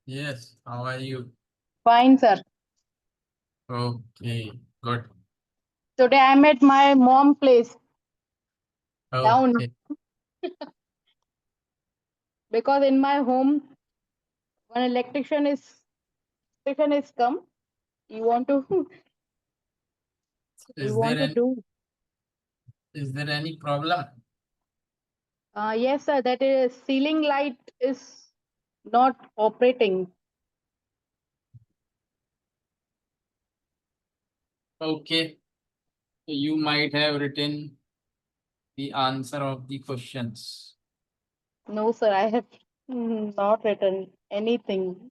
Yes, how are you? Fine, sir. Okay, good. Today I'm at my mom place down Okay, because in my home when electrician is come. You want to you is there want to any do? is there any problem? Yes, sir. That is ceiling light is not operating. Okay, so you might have written the answer of the questions. No, sir. I have not written anything,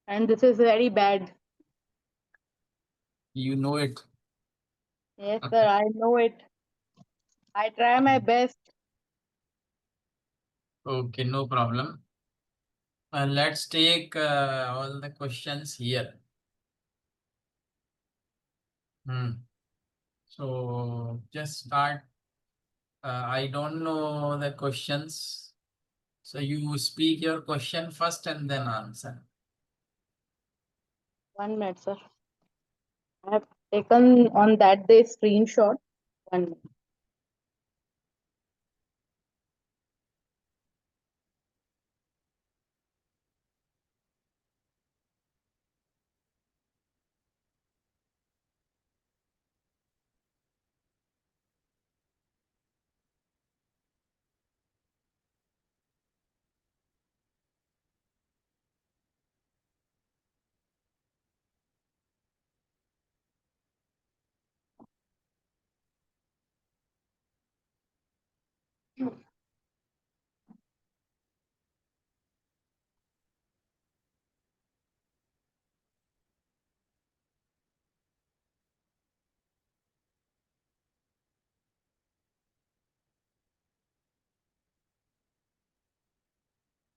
and this is very bad. You know it. Yes, sir. I know it. I try my best. Okay, no problem. Let's take all the questions here. Hmm. So just start. I don't know the questions. So you speak your question first and then answer. 1 minute, sir. I have taken on that day screenshot. 1 minute.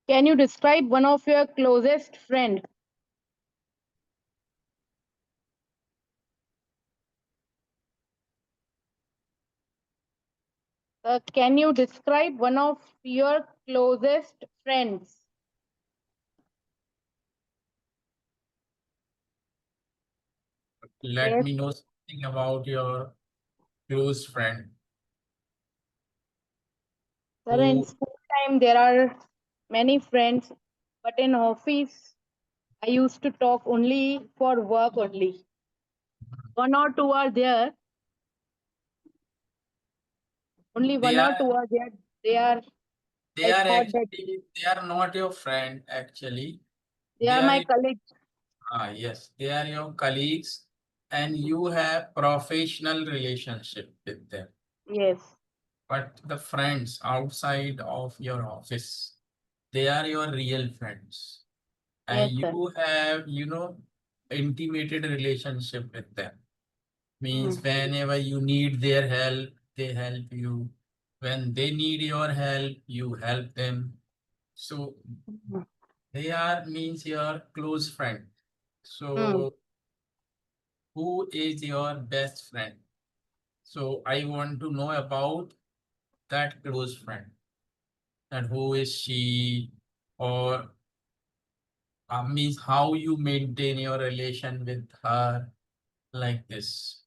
Can you describe one of your closest friend? Can you describe one of your closest friends? Let Yes, me know something about your close friend sir. In who school time, there are many friends, but in office, I used to talk only for work only. One or two are there. Only they one or are two are there. They are they like are thought that actually they are not your friend actually. they They are are my colleagues. yes, they are your colleagues and you have professional relationship with them. Yes, But the friends outside of your office, they are your real friends. And yes, sir. you have, intimated relationship with them. Means Mm. whenever you need their help, they help you. When they need your help, you help them. So Mm. they are means your close friend. Mm. So who is your best friend? So I want to know about that close friend. And who is she? Or means how you maintain your relation with her like this.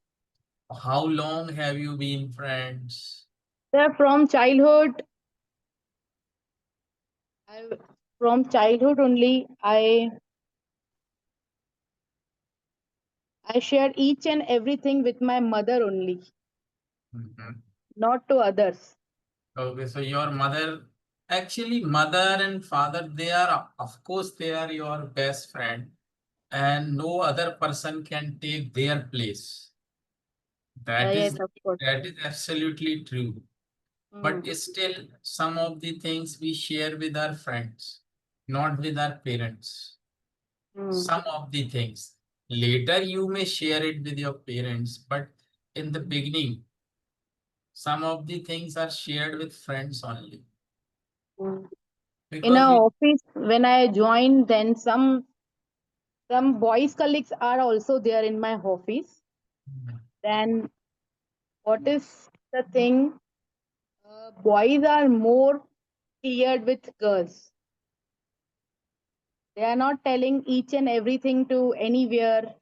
How long have you been friends? Sir, from childhood, I from childhood only, I share each and everything with my mother only, Mhm. not to others. Okay, so your mother, actually, mother and father, they are, of course, they are your best friend, and no other person can take their place. That Yes, is of course. that is absolutely true. But Mm. still, some of the things we share with our friends, not with our parents. Mm. Some of the things. Later, you may share it with your parents, but in the beginning, some of the things are shared with friends only. Mm. In Because our office, when I joined, then some boys colleagues are also there in my office. Then what is the thing? Boys are more cleared with girls. They are not telling each and everything to anywhere.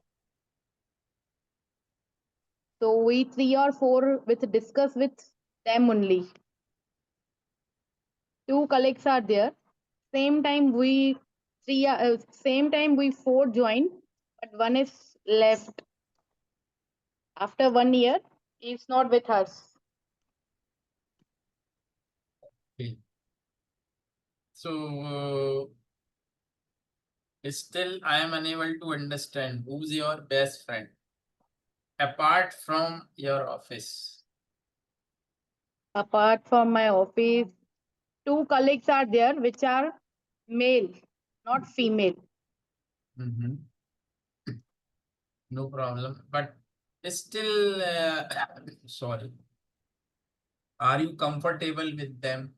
So we three or four with discuss with them only. Two colleagues are there. Same time we four join, but one is left after 1 year. He's not with us. Okay. So still I am unable to understand who's your best friend apart from your office. Apart from my office, two colleagues are there which are male, not female. Mhm. No problem. But still, sorry, are you comfortable with them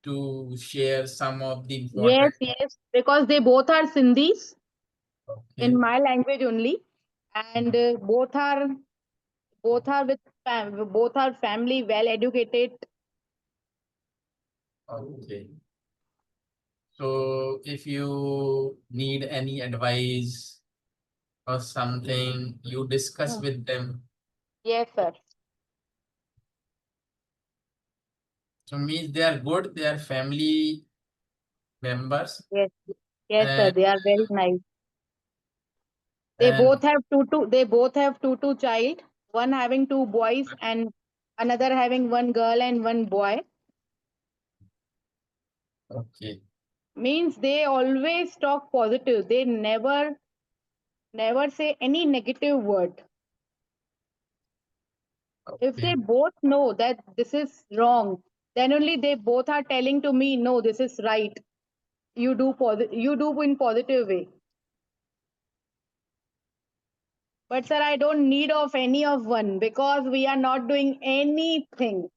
to share some of the Yes, important? yes, because they both are Sindhis in Okay. my language only, and both are family well educated. Okay. So if you need any advice or something, you discuss Mm. with them. Yes, sir. So means they are good, they are family members, Yes, yes, sir. and They are very nice. and They both have two child. One having two boys and another having one girl and one boy. okay, Means they always talk positive. They never say any negative word. If they okay, both know that this is wrong, then only they both are telling to me, no, this is right. You do in positive way. But sir, I don't need of any of one because we are not doing anything.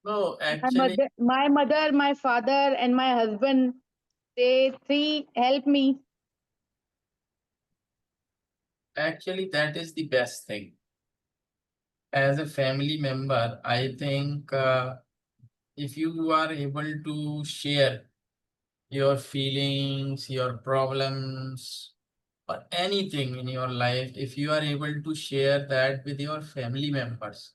no, actually, My father, and my husband, they three help me. actually, that is the best thing. As a family member, I think if you are able to share your feelings, your problems, or anything in your life, if you are able to share that with your family members,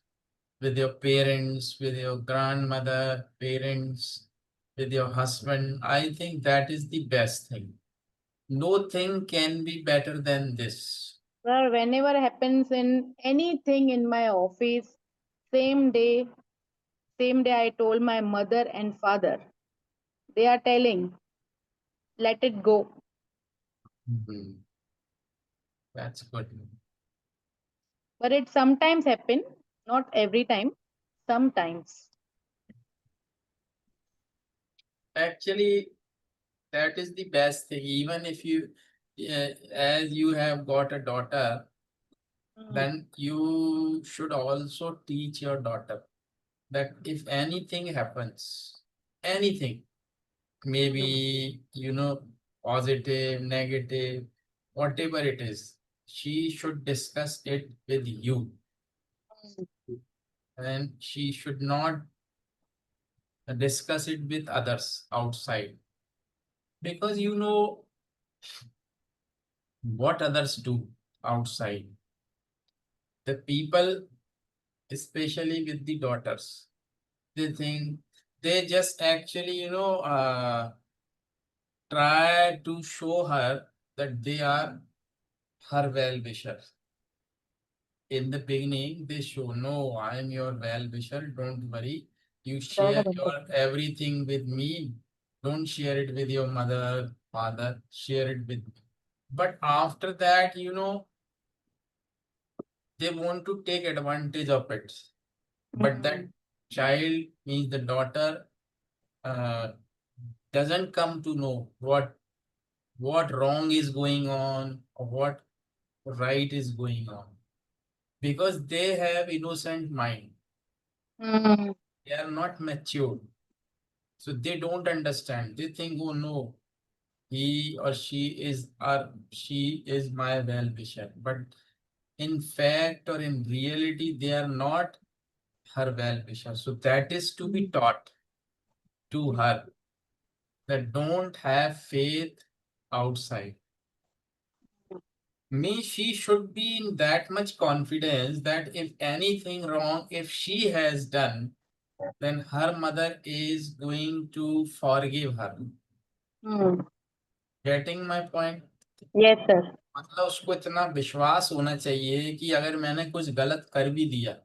with your parents, with your grandmother, parents, with your husband, I think that is the best thing. No thing can be better than this. Sir, whenever happens in anything in my office, same day, same day I told my mother and father. They are telling, let it go. Mhm. That's good. But it sometimes happen, not every time, sometimes. Actually, that is the best thing. Even if you, as you have got a daughter, Mm, then you should also teach your daughter that if anything happens, anything, mm, maybe, positive, negative, whatever it is, she should discuss it with you. And she should not discuss it with others outside. Because you know what others do outside. The people, especially with the daughters, they think they just actually, try to show her that they are her well wishers. In the beginning, they show, no, I am your well wisher. Don't worry. You share your everything with me. Don't share it with your mother, father. Share it with me. But after that, they want to take advantage of it. But that mm, child means the daughter uh, doesn't come to know what wrong is going on or what right is going on because they have innocent mind. mm, They are not mature, so they don't understand. They think, oh no, he or she is my well wisher, but in fact or in reality they are not her well wisher. So that is to be mm, taught to mm, her, that don't have faith outside. Me, she should be in that much confidence that if anything wrong, if she has done, then her mother is going to forgive her. Hmm. Getting my point? Yes, sir. मतलब उसको इतना विश्वास होना चाहिए कि अगर मैंने कुछ गलत कर भी दिया,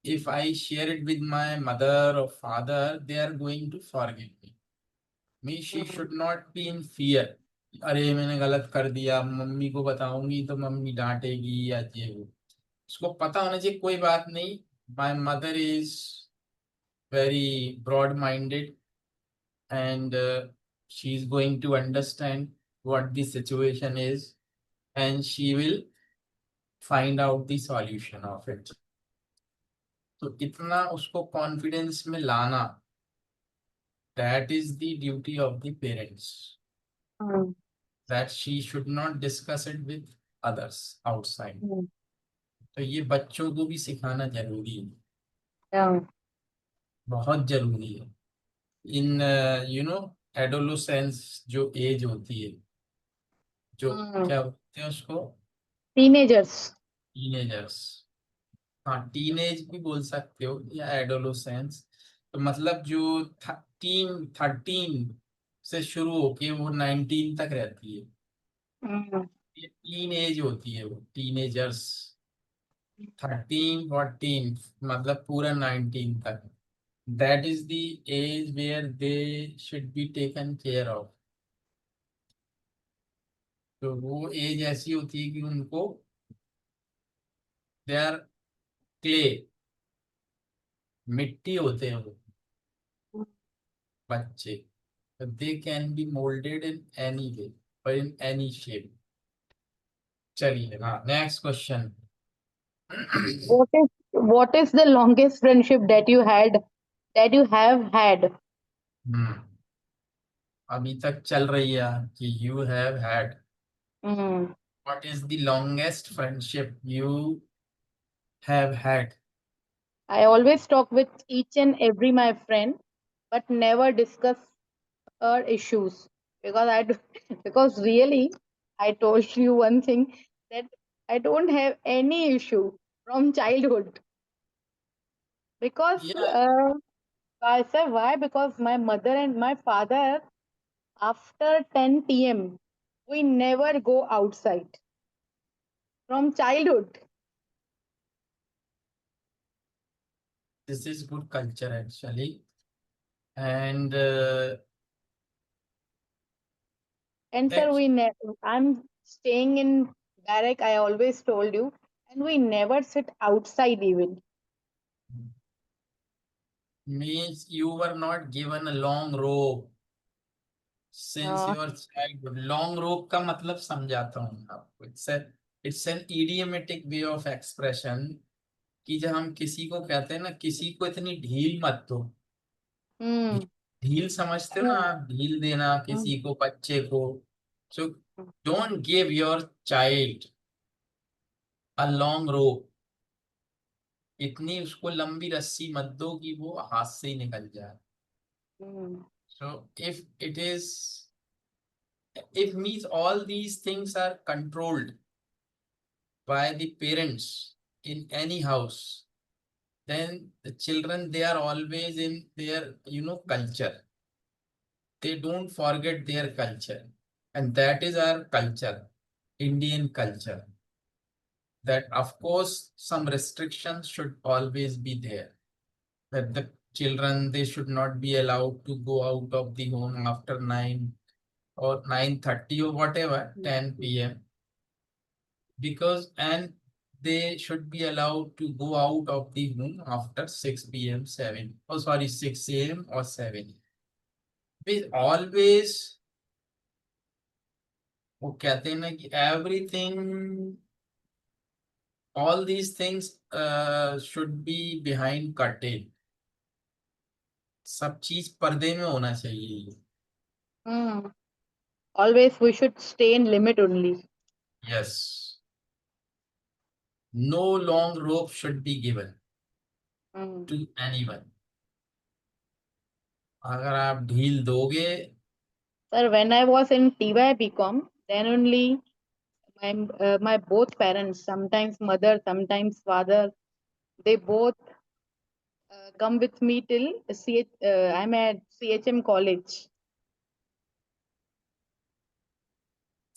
if I share it with my mother or father, they are going to forgive me. Me, she Hmm. should not be in fear. अरे मैंने गलत कर दिया, मम्मी को बताऊंगी तो मम्मी डांटेगी या ये वो। उसको पता होना चाहिए कोई बात नहीं, my mother is very broad minded and she is going to understand what the situation is and she will find out the solution of it. तो इतना उसको कॉन्फिडेंस में लाना, that is the duty of the parents, Hmm. that she should not discuss it with others outside. Hmm. तो ये बच्चों को भी सिखाना जरूरी है, Yeah. बहुत जरूरी है। इन यू नो एडोलोसेंस जो एज होती है, जो Hmm. क्या बोलते हैं उसको, Teenagers. टीनेजर्स, हाँ टीनेज भी बोल सकते हो या एडोलोसेंस। तो मतलब जो 13 से शुरू होके वो 19 तक रहती है, Hmm. ये टीन एज होती है, वो टीनेजर्स। 13 14 मतलब पूरा 19 तक, that is the age where they should be taken care of. तो वो एज ऐसी होती है कि उनको, दे आर क्ले, मिट्टी होते हैं वो बच्चे, they can be molded in any way or in any shape. चलिए हाँ, next question. What is the longest friendship that you have had? हम्म, अभी तक चल रही है कि you have had, Hmm. What is the longest friendship you have had? I always talk with each and every my friend, but never discuss our issues because because really I told you one thing that I don't have any issue from childhood because या I say why, because my mother and my father, after 10 p.m. we never go outside from childhood. This is good culture actually, and And sir, I'm staying in barrack, I always told you, and we never sit outside even. Means you were not given a long rope since Uh, your childhood. Long rope का मतलब समझाता हूँ मैं आपको, it's an idiomatic way of expression, कि जब हम किसी को कहते हैं ना, किसी को इतनी ढील मत दो। hmm. ढील समझते हो ना Yeah. आप, ढील देना Hmm. किसी को, बच्चे को। So don't give your child a long रोप, इतनी उसको लंबी रस्सी मत दो कि वो हाथ से ही निकल जाए। Hmm. So if it is, if means all these things are controlled by the parents in any house, then the children, they are always in their culture, they don't forget their culture, and that is our culture, Indian culture, that of course some restrictions should always be there, that the children, they should not be allowed to go out of the home after 9 or 9:30 or whatever, 10 p.m., because, and they should be allowed to go out of the home after 6 p.m., 7, oh sorry, 6 a.m. or 7. We always, वो कहते हैं ना कि everything, all these things should be behind curtain, सब चीज पर्दे में होना चाहिए। Hmm. Always we should stay in limit only. Yes, no long rope should be given Hmm. to anyone. अगर आप ढील दोगे। Sir, when I was in TY BCom, then only my both parents, sometimes mother, sometimes father, they both come with me till I'm at CHM college.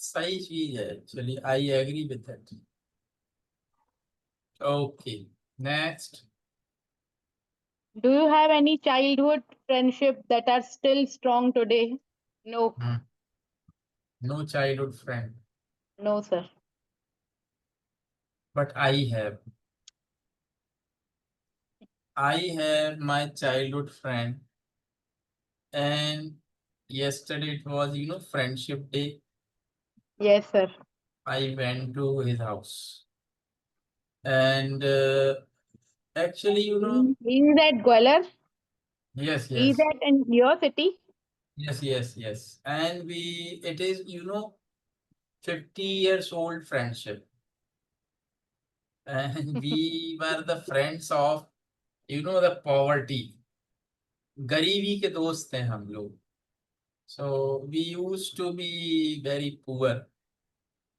सही चीज है, चलिए, I agree with that. Okay, next. Do you have any childhood friendship that are still strong today? No, no childhood friend, no, sir. But I have my childhood friend, and yesterday it was, friendship day. Yes, sir. I went to his house, and actually, Is that Gwalar? yes, Is yes, that in your city? yes, yes, yes, and it is, 50 years old friendship, and we were the friends of, the poverty, गरीबी के दोस्त थे हम लोग. So we used to be very poor.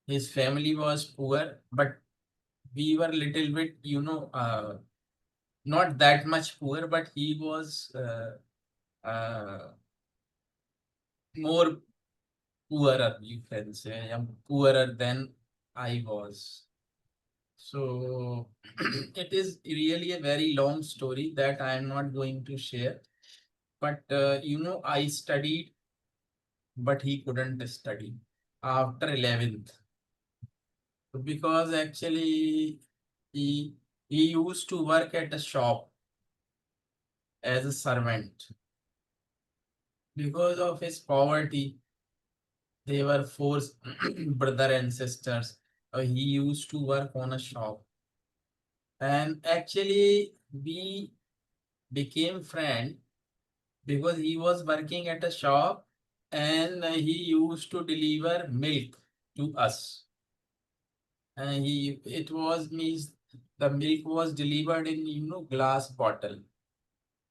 His family was poor, but we were little bit, not that much poor, but he was more poorer, you can say, poorer than I was. So it is really a very long story that I am not going to share. But I studied, but he couldn't study after 11th, because actually he he used to work at a shop as a servant. Because of his poverty, they were four brother and sisters. He used to work on a shop, and actually we became friend because he was working at a shop, and he used to deliver milk to us. And he it was means the milk was delivered in, glass bottle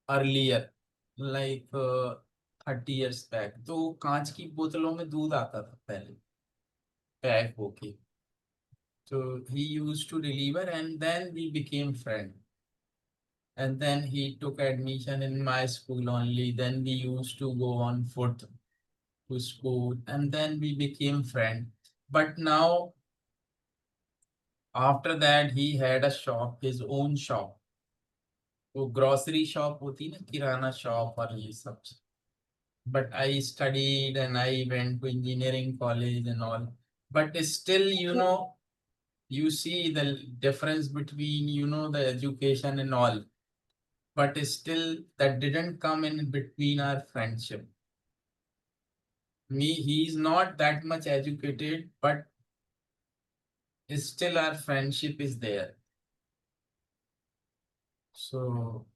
earlier, like 30 years back. तो कांच की बोतलों में दूध आता था पहले, pack होके. So he used to deliver, and then we became friend. And then he took admission in my school only. Then we used to go on foot to school, and then we became friend. But now, after that, he had a shop, his own shop. वो grocery shop होती ना, किराना shop और ये सब. But I studied and I went to engineering college and all. But still, you see the difference between, the education and all. But still, that didn't come in between our friendship. He's not that much educated, but still our friendship is there. So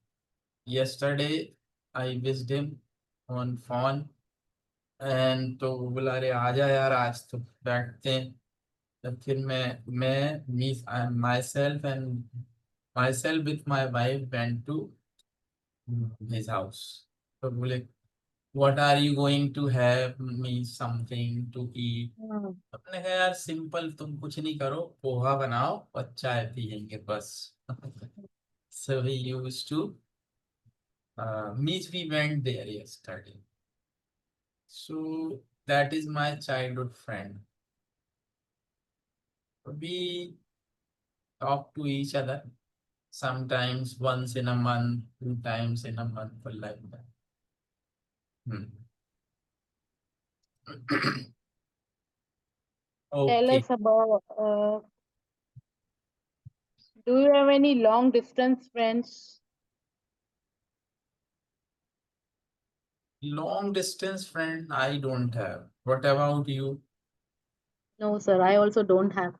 yesterday I visited him on phone, and तो वो बोला, अरे आजा यार, आज तो बैठते हैं. तब फिर मैं मी myself with my wife went to his house. तो बोले, what are you going to have, me something to eat. Hmm. अपने कहा, यार सिंपल, तुम कुछ नहीं करो, पोहा बनाओ और चाय पियेंगे बस. So we used to meet. We went there yesterday. So that is my childhood friend. We talk to each other sometimes once in a month, 2 times in a month, or like that. Hmm. Tell Okay. us about. Do you have any long distance friends? Long distance friend, I don't have. What about you? No, sir. I also don't have.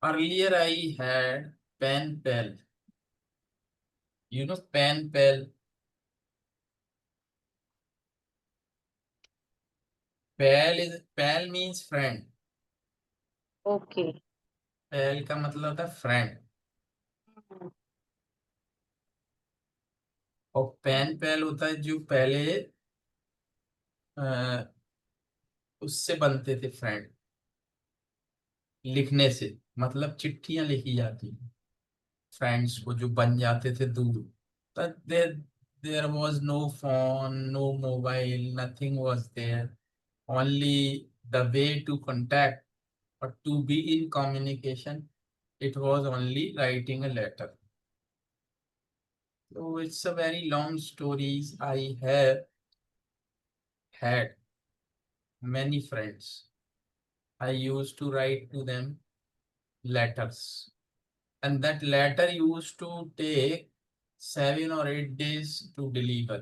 Earlier, I had pen pal. Pen pal. Pal means friend. Okay. पहल का मतलब था friend. Hmm. और pen पैल होता है जो पहले अ, उससे बनते थे फ्रेंड, लिखने से, मतलब चिट्ठियां लिखी जाती फ्रेंड्स को जो बन जाते थे दूर। But there was no phone, no mobile, nothing was there. Only the way to contact or to be in communication, it was only writing a letter. So it's a very long stories. I have had many friends. I used to write to them letters, and that letter used to take 7 or 8 days to deliver.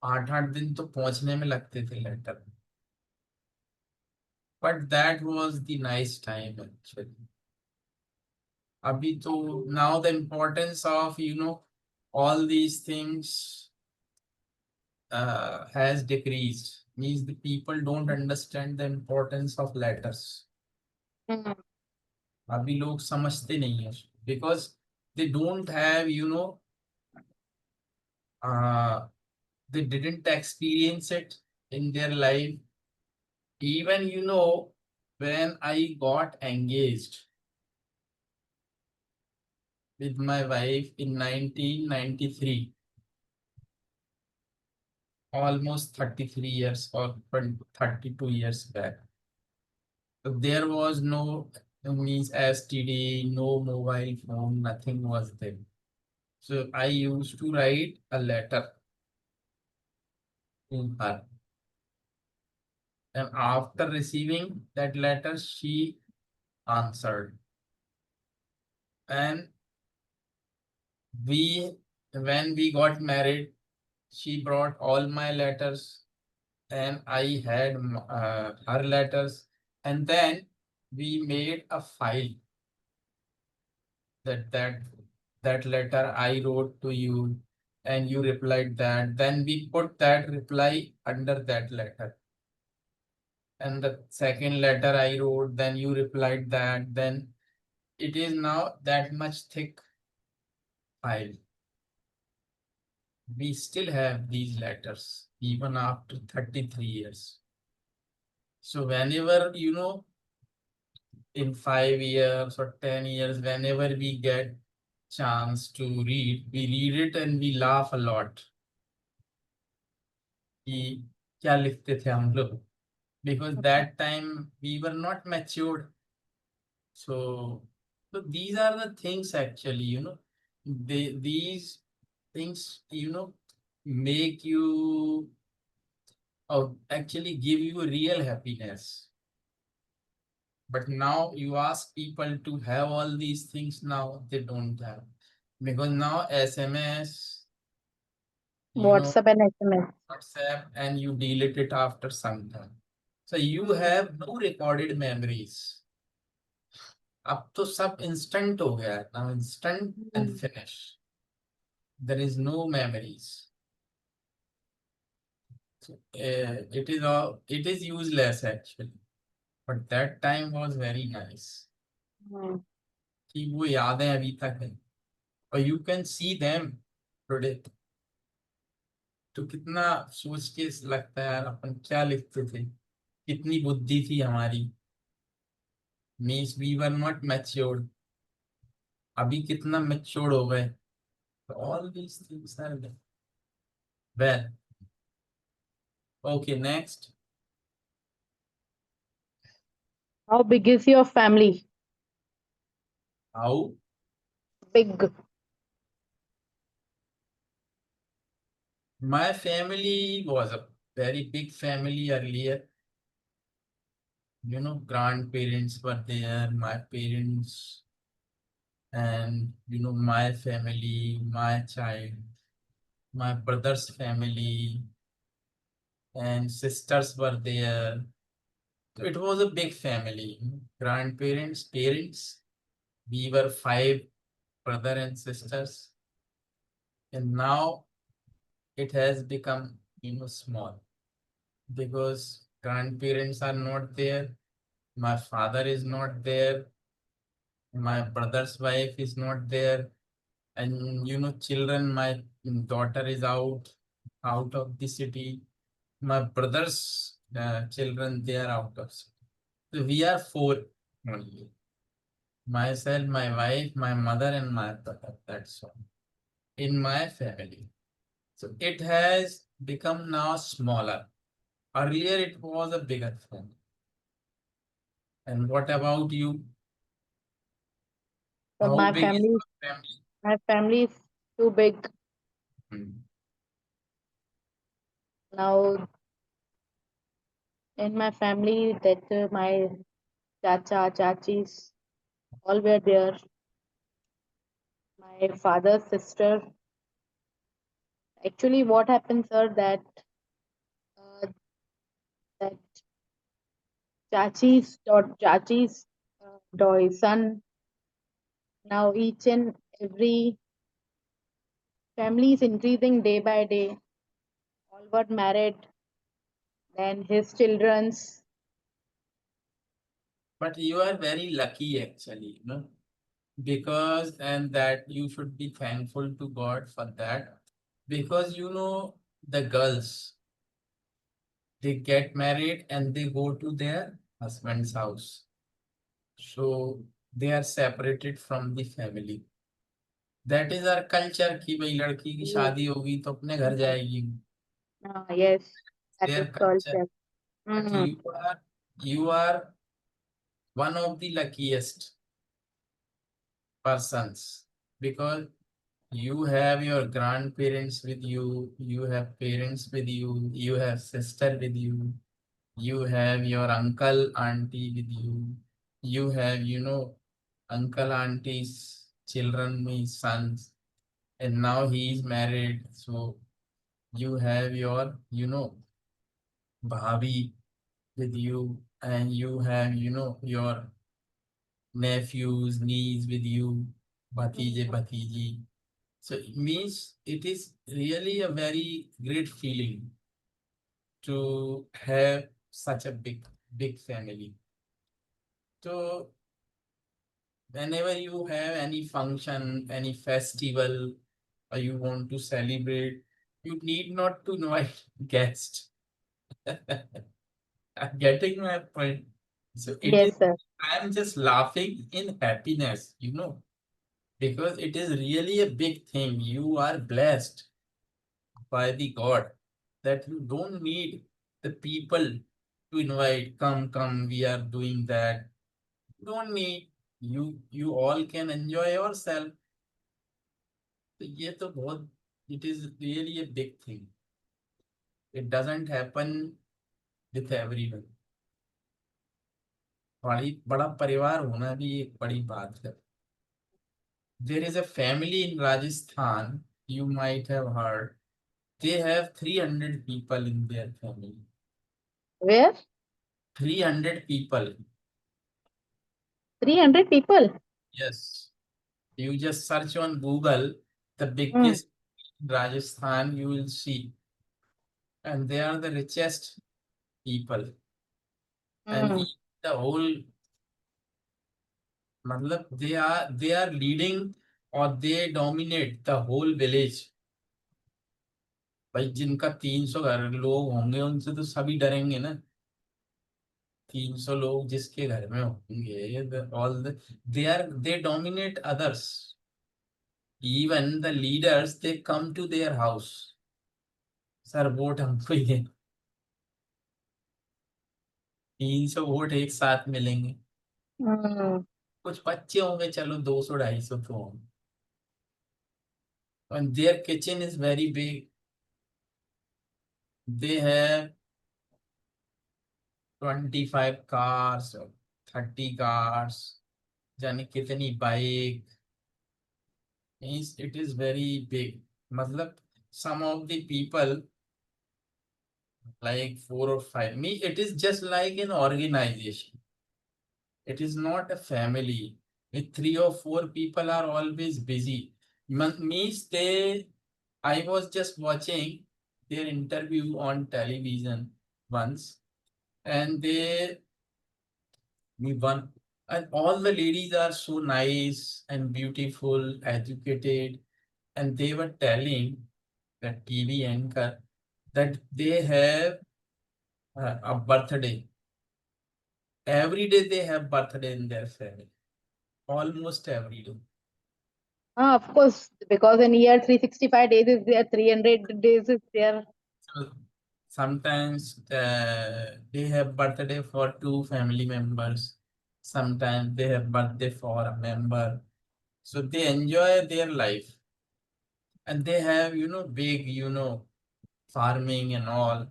8 8 दिन तो पहुंचने में लगते थे letter. But that was the nice time actually. अभी तो now the importance of all these things has decreased, means the people don't understand the importance of letters. Mm. अभी लोग समझते नहीं है because they don't have uh, they didn't experience it in their life. Even when I got engaged with my wife in 1993, almost 33 years or 32 years back. So there was no means STD, no mobile phone, nothing was there. So I used to write a letter to her. And after receiving that letter, she answered. And we, when we got married, she brought all my letters and I had her letters. And then we made a file that that letter I wrote to you and you replied that. Then we put that reply under that letter. And the second letter I wrote, then you replied that. Then it is now that much thick file. We still have these letters even after 33 years. So whenever, in 5 years or 10 years, whenever we get chance to read, we read it and we laugh a lot. कि क्या लिखते थे हम लोग, because that time we were not matured. So these are the things actually, these things, make you or actually give you real happiness. But now you ask people to have all these things, now they don't have. Because now SMS, you know, WhatsApp and SMS. WhatsApp, and you delete it after some time. So you have no recorded memories. अब तो सब instant हो गया है. Now instant and Mm. finish. There is no memories. So, it is useless actually. But that time was very nice. Mm. कि वो यादें अभी तक है. और you can see them today. तो कितना सोच के लगता है यार अपन क्या लिखते थे, कितनी बुद्धि थी हमारी. Means we were not matured. अभी कितना मैच्योर्ड हो गए. All these things are well. Okay next. How big is your family? How. Big. My family was a very big family earlier. Grandparents were there, my parents, and my family, my child, my brother's family, and sisters were there. So it was a big family. Grandparents, parents. We were five brother and sisters, and now it has become small because grandparents are not there. My father is not there. My brother's wife is not there. And children, my daughter is out of the city. My brother's children, they are out of city. So we are four only. Myself, my wife, my mother, and my brother. That's all. In my family. So it has become now smaller. Earlier it was a bigger family. And what about you? So How big is your family? my family is too big Hmm. now. In my family, that my chacha, chachis, all were there. My father's sister. Actually, what happens, sir, uh, that chachis, son. Now each and every family is increasing day by day. All got married. Then his children's. But you are very lucky actually, because and that you should be thankful to God for that. Because the girls, they get married and they go to their husband's house. So they are separated from the family. That is our culture कि भाई लड़की की Yes. शादी होगी तो अपने घर Mm. जाएगी. Yes, that is Their culture. culture. But Mm. you are one of the luckiest persons because you have your grandparents with you, you have parents with you have sister with you have your uncle, auntie with you have, uncle, auntie's children, his sons, and now he is married. So you have your, bhabi with you, and you have, your nephews, niece with you, bhatije, Mm. bhatiji. So it means it is really a very great feeling to have such a big family. So whenever you have any function, any festival, or you want to celebrate, you need not to invite guests. I'm getting my point. So it is, Yes, sir. I'm just laughing in happiness, because it is really a big thing. You are blessed by the God that you don't need the people to invite, come, we are doing that. You don't need, you all can enjoy yourself. तो ये तो बहुत, it is really a big thing. It doesn't happen with everyone. बड़ा परिवार होना भी एक बड़ी बात है. There is a family in Rajasthan, you might have heard. They have 300 people in their family. Where? 300 people. 300 people. Yes. You just search on Google the Mm. biggest Rajasthan, you will see. And they are the richest people. And Mm. the whole, matlab, they are leading or they dominate the whole village. भाई जिनका 300 घर लोग होंगे उनसे तो सभी डरेंगे ना. 300 लोग जिसके घर में होंगे, all they dominate others. Even the leaders, they come to their house. Sir vote हमको ही दे. 300 वोट एक साथ मिलेंगे. Mm. कुछ बच्चे होंगे, चलो 200 250 तो होंगे. And their kitchen is very big. They have 25 cars or 30 cars. जाने कितनी bike. Means it is very big. मतलब some of the people, like four or five. Me, it is just like an organization. It is not a family. With three or four people are always busy. Means I was just watching their interview on television once, and me one, and all the ladies are so nice and beautiful, educated. and they were telling the TV anchor that they have a birthday. Every day they have birthday in their family, almost every day. Of course, because in year 365 days is there, 300 days is there. So sometimes they have birthday for two family members. Sometimes they have birthday for a member. So they enjoy their life, and they have, big, farming and all,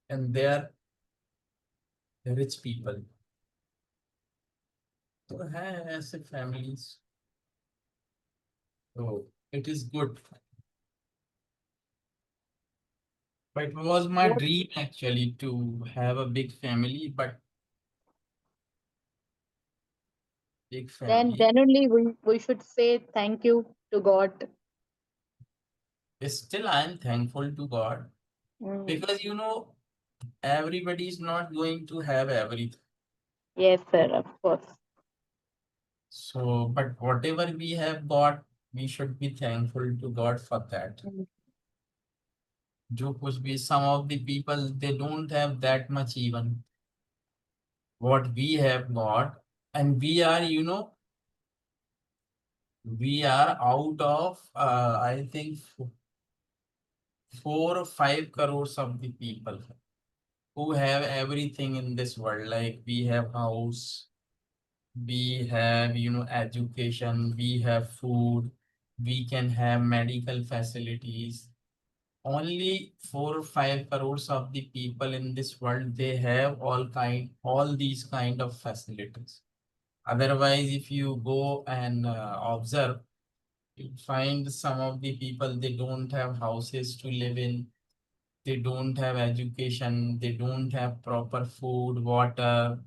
and they are rich people. So have as a families. So it is good. But it was my What- dream actually to have a big family, but big family. Then only we should say thank you to God. Still, I am thankful to God Mm. because everybody is not going to have everything. Yes, sir, of course. So, but whatever we have got, we should be thankful to God for that. Mm. जो कुछ भी, some of the people they don't have that much even what we have got, and we are out of I think 4 or 5 crores of the people who have everything in this world. Like we have house, we have education, we have food, we can have medical facilities. Only 4 or 5 crores of the people in this world they have all these kind of facilities. Otherwise, if you go and observe, you find some of the people they don't have houses to live in, they don't have education, they don't have proper food, water,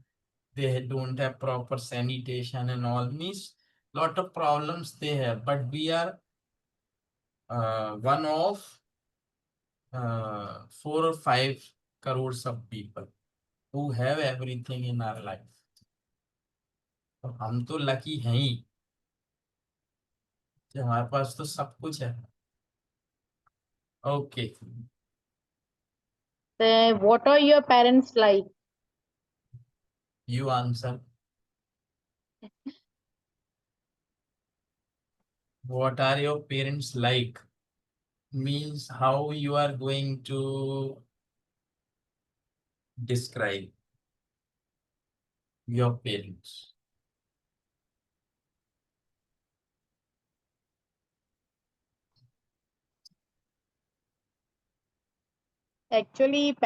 they don't have proper sanitation and all. Means lot of problems they have. But we are one of 4 or 5 crores of people who have everything in our life. तो हम तो lucky हैं ही कि हमारे पास तो सब कुछ है. Okay, What are your parents like? You answer. What are your parents like? Means how you are going to describe your parents. Actually,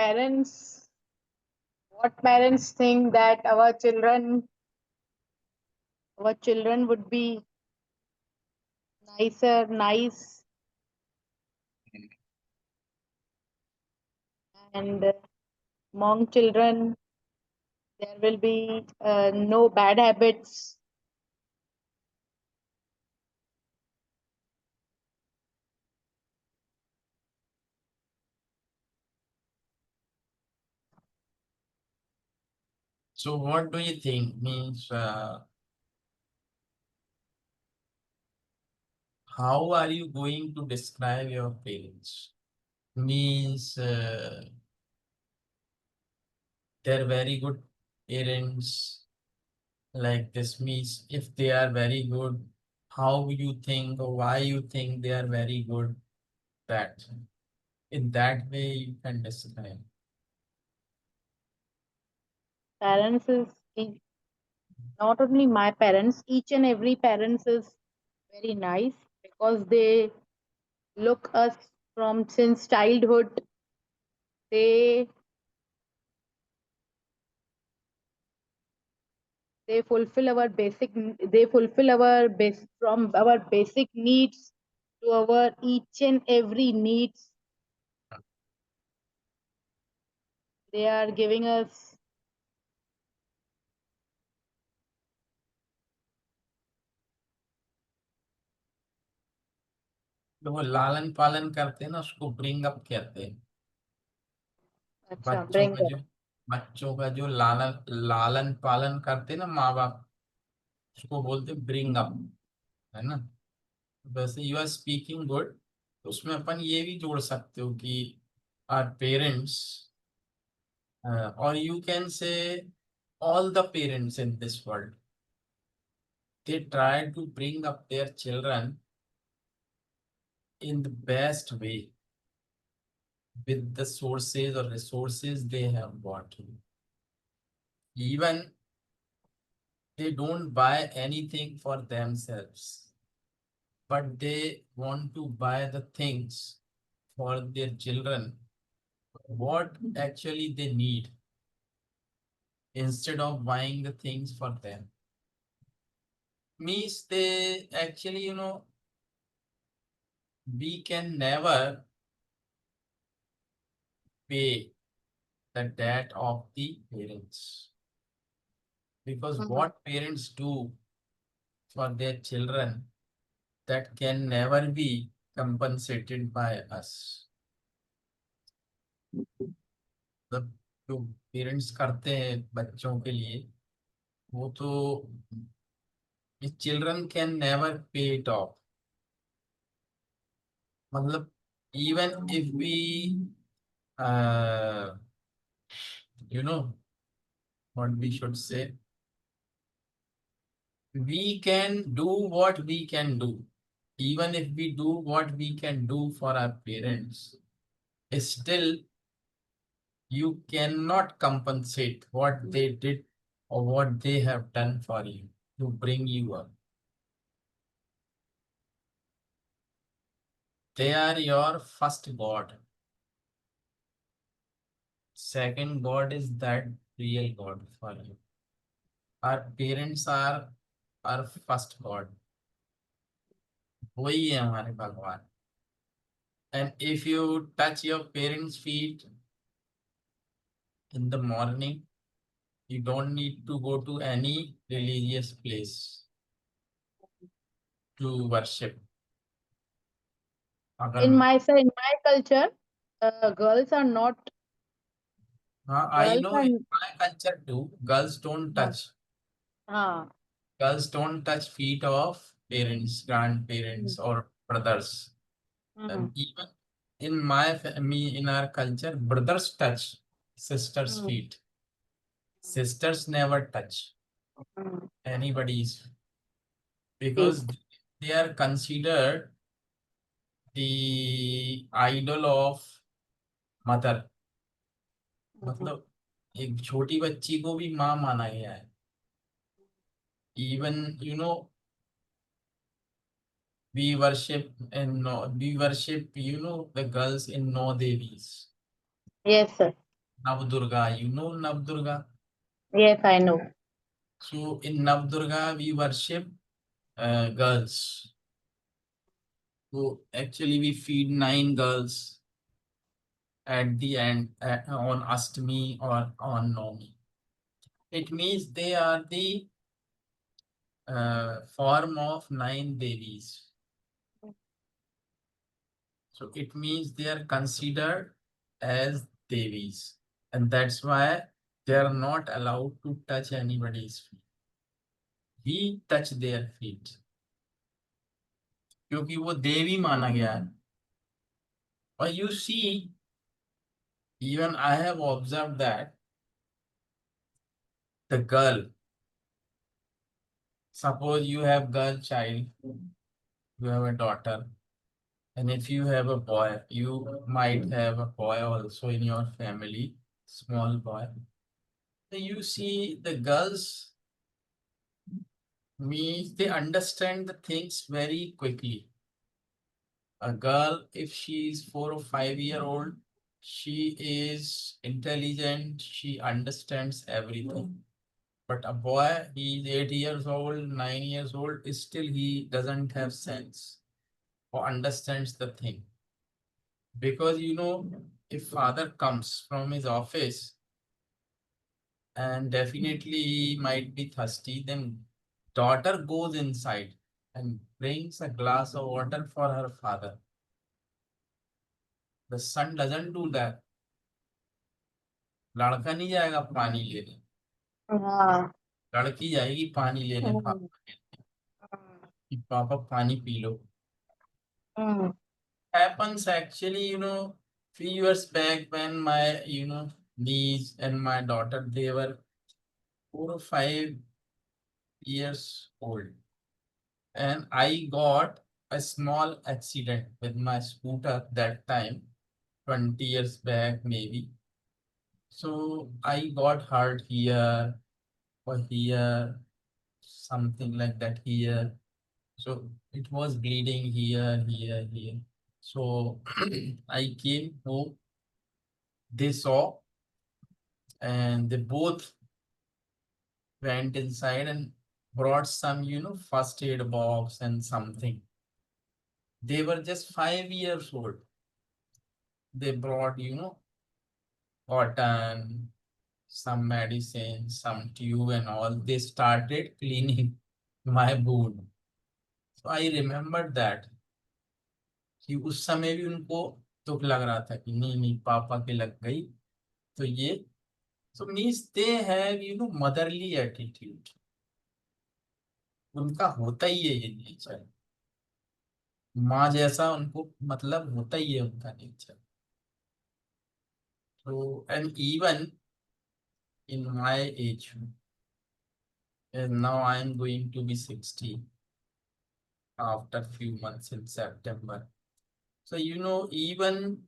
what parents think that our children would be nice, and among children there will be no bad habits. So what do you think? Means how are you going to describe your parents? Means they're very good parents. Like this means if they are very good, how you think or why you think they are very good. That in that way you can describe. Parents is not only my parents, each and every parents is very nice because they look us from since childhood. They they fulfill our base from our basic needs to our each and every needs. They are giving us. तो वो लालन पालन करते हैं ना, उसको bring up कहते हैं. Acha, बच्चों bring का up. जो बच्चों का जो लालन लालन पालन करते हैं ना माँ बाप, उसको बोलते ब्रिंग अप, है ना. वैसे यू आर स्पीकिंग गुड, उसमें अपन ये भी जोड़ सकते हो कि आर पेरेंट्स, और you can say all the parents in this world, they try to bring up their children in the best way with the sources or resources they have got. Even they don't buy anything for themselves, but they want to buy the things for their children, what actually they need, instead of buying the things for them. Means they actually, we can never pay the debt of the parents, because Mhm. what parents do for their children, that can never be compensated by us. मतलब जो parents करते हैं बच्चों के लिए, वो तो children can never pay it off. मतलब even if we you know what we should say, we can do what we can do. Even if we do what we can do for our parents, still you cannot compensate what they did or what they have done for you to bring you up. They are your first God. Second God is that real God for you. Our parents are our first God. वही है हमारे भगवान. And if you touch your parents' feet in the morning, you don't need to go to any religious place to worship. अगर In my culture, girls are not. हाँ, I Girls know are. in my culture too, हाँ. हाँ. girls don't touch feet of parents, grandparents, Mhm. or brothers. And Mhm. even in my family, in our culture, brothers touch sisters' Mhm. feet. Sisters never touch Mhm. anybody's, because Feet. they are considered the idol of mother. Mhm. मतलब एक छोटी बच्ची को भी माँ माना गया है. Even we worship the girls in no devis. Yes, sir. Navdurga, Navdurga. Yes, I know. So in Navdurga we worship girls. So actually we feed 9 girls at the end, on Astami or on Nomi. It means they are the form of 9 devis. So it means they are considered as devis, and that's why they are not allowed to touch anybody's feet. We touch their feet क्योंकि वो देवी माना गया है. और you see, even I have observed that the girl, suppose you have girl child, you have a daughter, and if you have a boy, you might have a boy also in your family, small boy. So you see the girls means they understand the things very quickly. A girl, if she is 4 or 5 year old, she is intelligent, she understands everything. But a boy, he is 8 years old, 9 years old, still he doesn't have sense or understands the thing. Because if father comes from his office and definitely he might be thirsty, then daughter goes inside and brings a glass of water for her father. The son doesn't do that. लड़का नहीं जाएगा पानी लेने, हाँ. लड़की जाएगी पानी लेने हम्म. पापा कि पापा पानी P low. Mm. Happens actually, few years back when my, niece and my daughter, they were 4 or 5 years old. And I got a small accident with my scooter that time, 20 years back maybe. So I got hurt here or here, something like that here. So it was bleeding here, here, here. So I came home, they saw, and they both went inside and brought some, first aid box and something. They were just 5 years old. They brought, cotton, some medicine, some tube and all. They started cleaning my wound. So I remembered that कि उस समय भी उनको दुख लग रहा था कि नहीं नहीं पापा के लग गई तो ये so means they have motherly attitude. उनका होता ही है ये नेचर, माँ जैसा उनको मतलब होता ही है उनका nature. So and even in my age, and now I am going to be 60 after few months in September. So even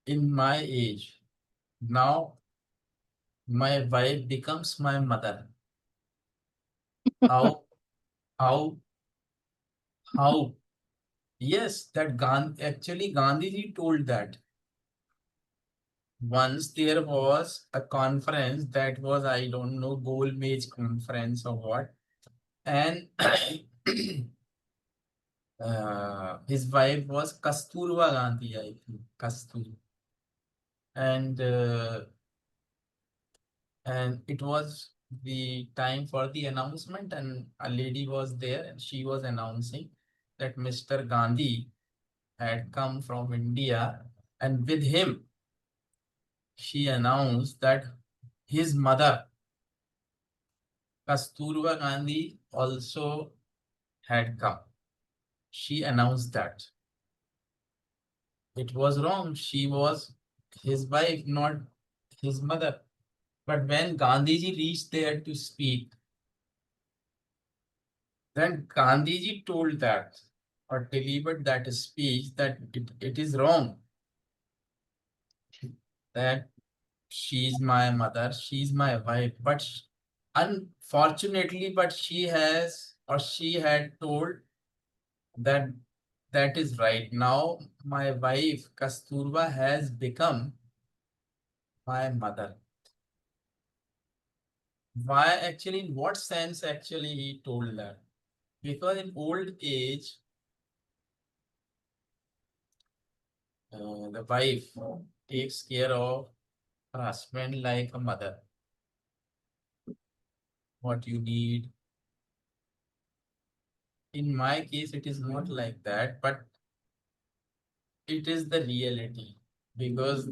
in my age, now my wife becomes my mother. How, how, how? Yes, that actually Gandhiji told that. Once there was a conference that was, I don't know, Gold Mage conference or what, and his wife was Kasturba Gandhi, I think, Kastur, and and it was the time for the announcement, and a lady was there, and she was announcing that Mr. Gandhi had come from India, and with him, she announced that his mother, Kasturba Gandhi, also had come. She announced that. It was wrong. She was his wife, not his mother. But when Gandhiji reached there to speak, then Gandhiji told that or delivered that speech that it is wrong that she's my mother, she's my wife, but unfortunately, but she has or she had told that that is right. Now my wife Kasturba has become my mother. Why actually? In what sense actually he told that? Because in old age, the wife takes care of her husband like a mother. What you need. In my case, it is not like that, but it is the reality because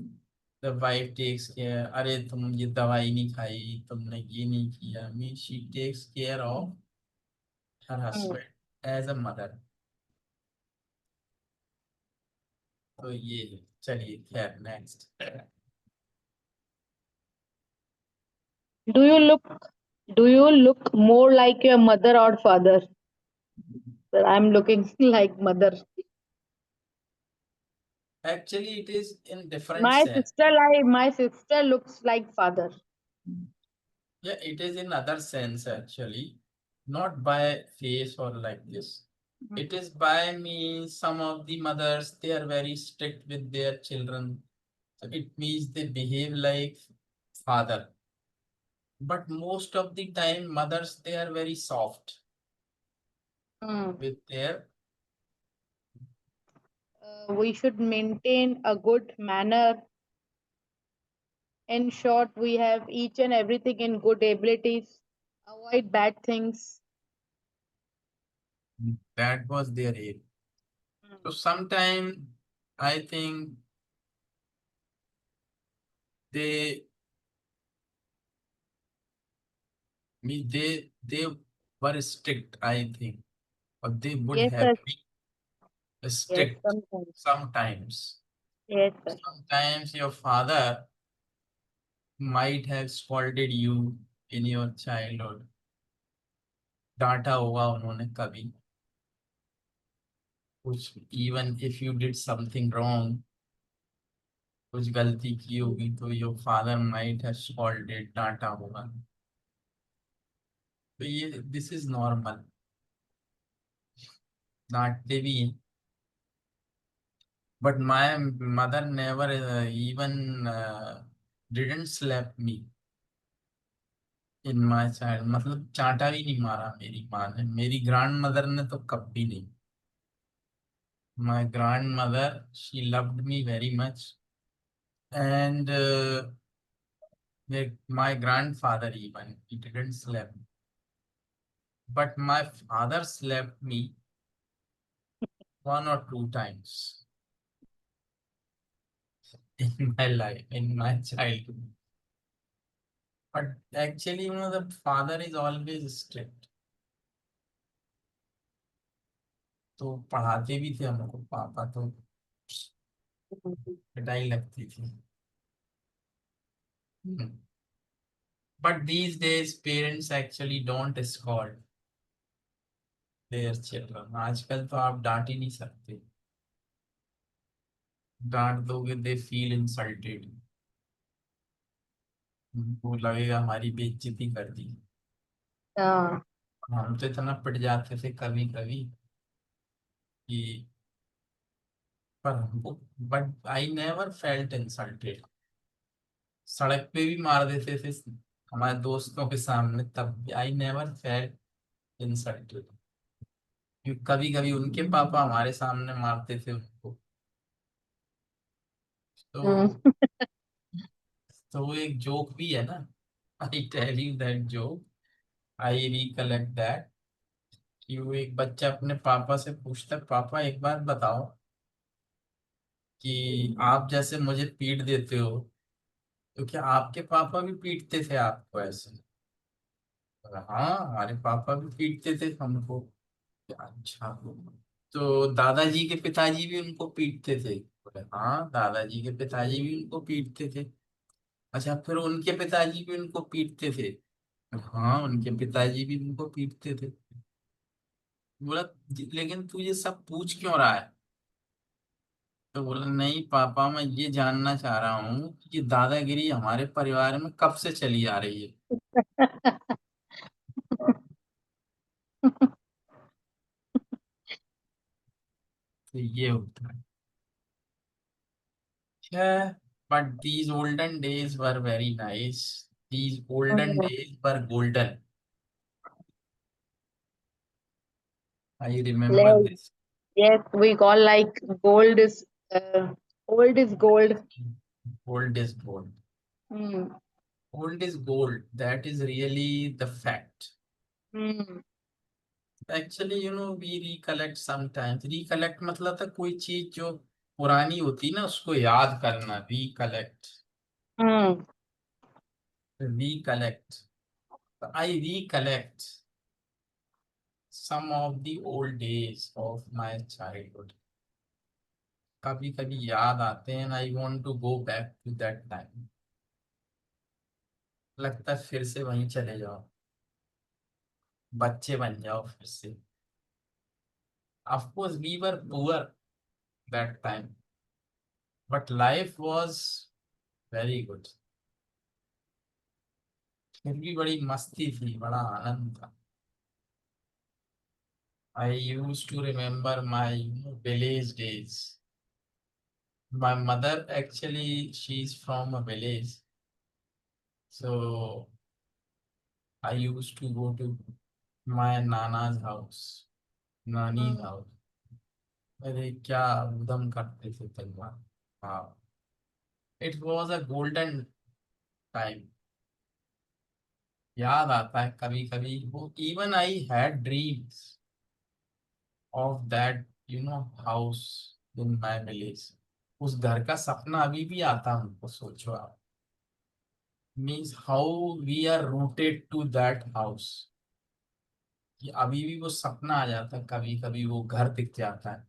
the wife takes care. अरे तुम ये दवाई नहीं खाई, तुमने ये नहीं किया. I mean, she takes care of her Mm. husband as a mother. तो ये है. चलिए खैर next. Do you look more like your mother or father? But I'm looking like mother. Actually, it is in different My sense. sister looks like father. Yeah, it is in other sense actually, not by face or like this. Mm. It is by means some of the mothers they are very strict with their children. So it means they behave like father. But most of the time, mothers they are very soft Mm. with their. We should maintain a good manner. In short, we have each and everything in good abilities. Avoid bad things. That was their aim. So Mm. sometime I think they they were strict, I think. or they would Yes, have sir. been Yes, strict sometimes. sometimes. Yes, sir. Sometimes your father might have scolded you in your childhood, डांटा होगा उन्होंने कभी कुछ, even if you did something wrong, कुछ गलती की होगी तो your father might have scolded, डांटा होगा। तो ये दिस इज नॉर्मल, डांटते भी हैं। But my mother never even didn't slap me in my child, मतलब चांटा भी नहीं मारा मेरी माँ ने, मेरी ग्रैंड मदर ने तो कभी नहीं। My grandmother she loved me very much, and my grandfather even he didn't slap, but my father slap me 1 or 2 times in my life, in my childhood. But actually, the father is always strict. तो पढ़ाते भी थे हमको पापा तो, पिटाई लगती थी। But these days parents actually don't scold their children. आजकल तो आप डांट ही नहीं सकते, डांट दोगे दे फील इंसल्टेड, उनको लगेगा हमारी बेइज्जती कर दी। हाँ। हम तो इतना पिट जाते थे कभी कभी कि, पर हमको, but I never felt insulted. सड़क पे भी मार देते थे हमारे दोस्तों के सामने, तब आई नेवर फेल्ट इंसल्टेड। कभी कभी उनके पापा हमारे सामने मारते थे उनको, हम्म। तो वो एक जोक भी है ना, I tell you that joke, I recollect that, कि वो एक बच्चा अपने पापा से पूछता है, पापा एक बात बताओ कि आप जैसे मुझे पीट देते हो, तो क्या आपके पापा भी पीटते थे आपको ऐसे? बोला, हाँ हमारे पापा भी पीटते थे हमको। अच्छा, तो दादाजी के पिताजी भी उनको पीटते थे? बोले हाँ दादाजी के पिताजी भी उनको पीटते थे। अच्छा, फिर उनके पिताजी भी उनको पीटते थे? हाँ उनके पिताजी भी उनको पीटते थे। बोला लेकिन तू ये सब पूछ क्यों रहा है? तो बोला नहीं पापा, मैं ये जानना चाह रहा हूँ कि दादागिरी हमारे परिवार में कब से चली आ रही है। तो ये होता है। Yeah, but these olden days were very nice. These olden hmm. days were golden. I remember Like, this. yes, we call like gold is old is gold. Gold is gold. Hmm. Gold is gold. That is really the fact. Hmm. Actually, we recollect sometimes. Recollect मतलब था कोई चीज जो पुरानी होती ना उसको याद करना, recollect. Hmm. Recollect. I recollect some of the old days of my childhood. कभी कभी याद आते हैं, I want to go back to that time. लगता है फिर से वहीं चले जाओ, बच्चे बन जाओ फिर से। Of course we were poor that time, but life was very good. फिर भी बड़ी मस्ती थी, बड़ा आनंद था। I use to remember my village days. My mother actually she is from a village, so I use to go to my नानाज house, नानीज Hmm. हाउस। अरे क्या उधम करते थे तलवार। हाँ, it was a golden time. याद आता है कभी कभी वो, even I had dreams of that house in my village. उस घर का सपना अभी भी आता है हमको, सोचो आप, means how we are rooted to that house. कि अभी भी वो सपना आ जाता है, कभी कभी वो घर दिख जाता है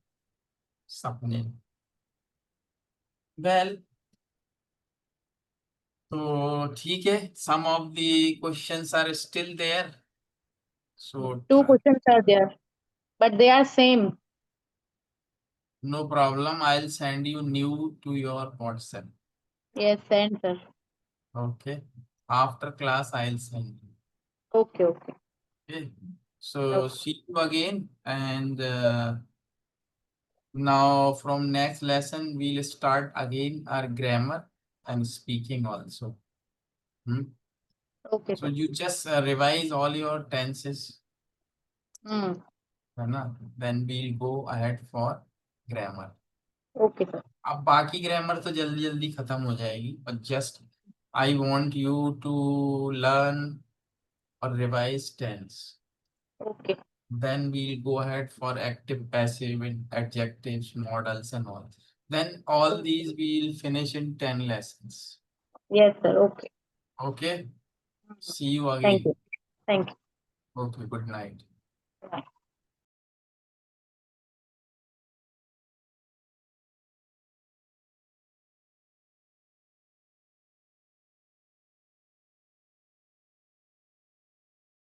सपने। वेल, तो ठीक है, some of the questions are still there, so Two questions are there, but they are same. No problem, I will send you new to your WhatsApp. Yes, send sir. Okay, after class I'll send you. Okay, okay, Okay, so okay, see you again, and now from next lesson we'll start again our grammar and speaking also. Hmm? okay, So sir. you just revise all your tenses, Hmm. है ना? Then we'll go ahead for grammar. Okay, sir. अब बाकी grammar तो जल्दी जल्दी खत्म हो जाएगी, but just I want you to learn or revise tense. Okay, Then we'll go ahead for active, passive, and adjectives, modals, and all. Then all okay. these we'll finish in 10 lessons. Yes, sir. Okay. Okay. Hmm. See you Thank you. again. Thank Okay. Good night. you. Bye.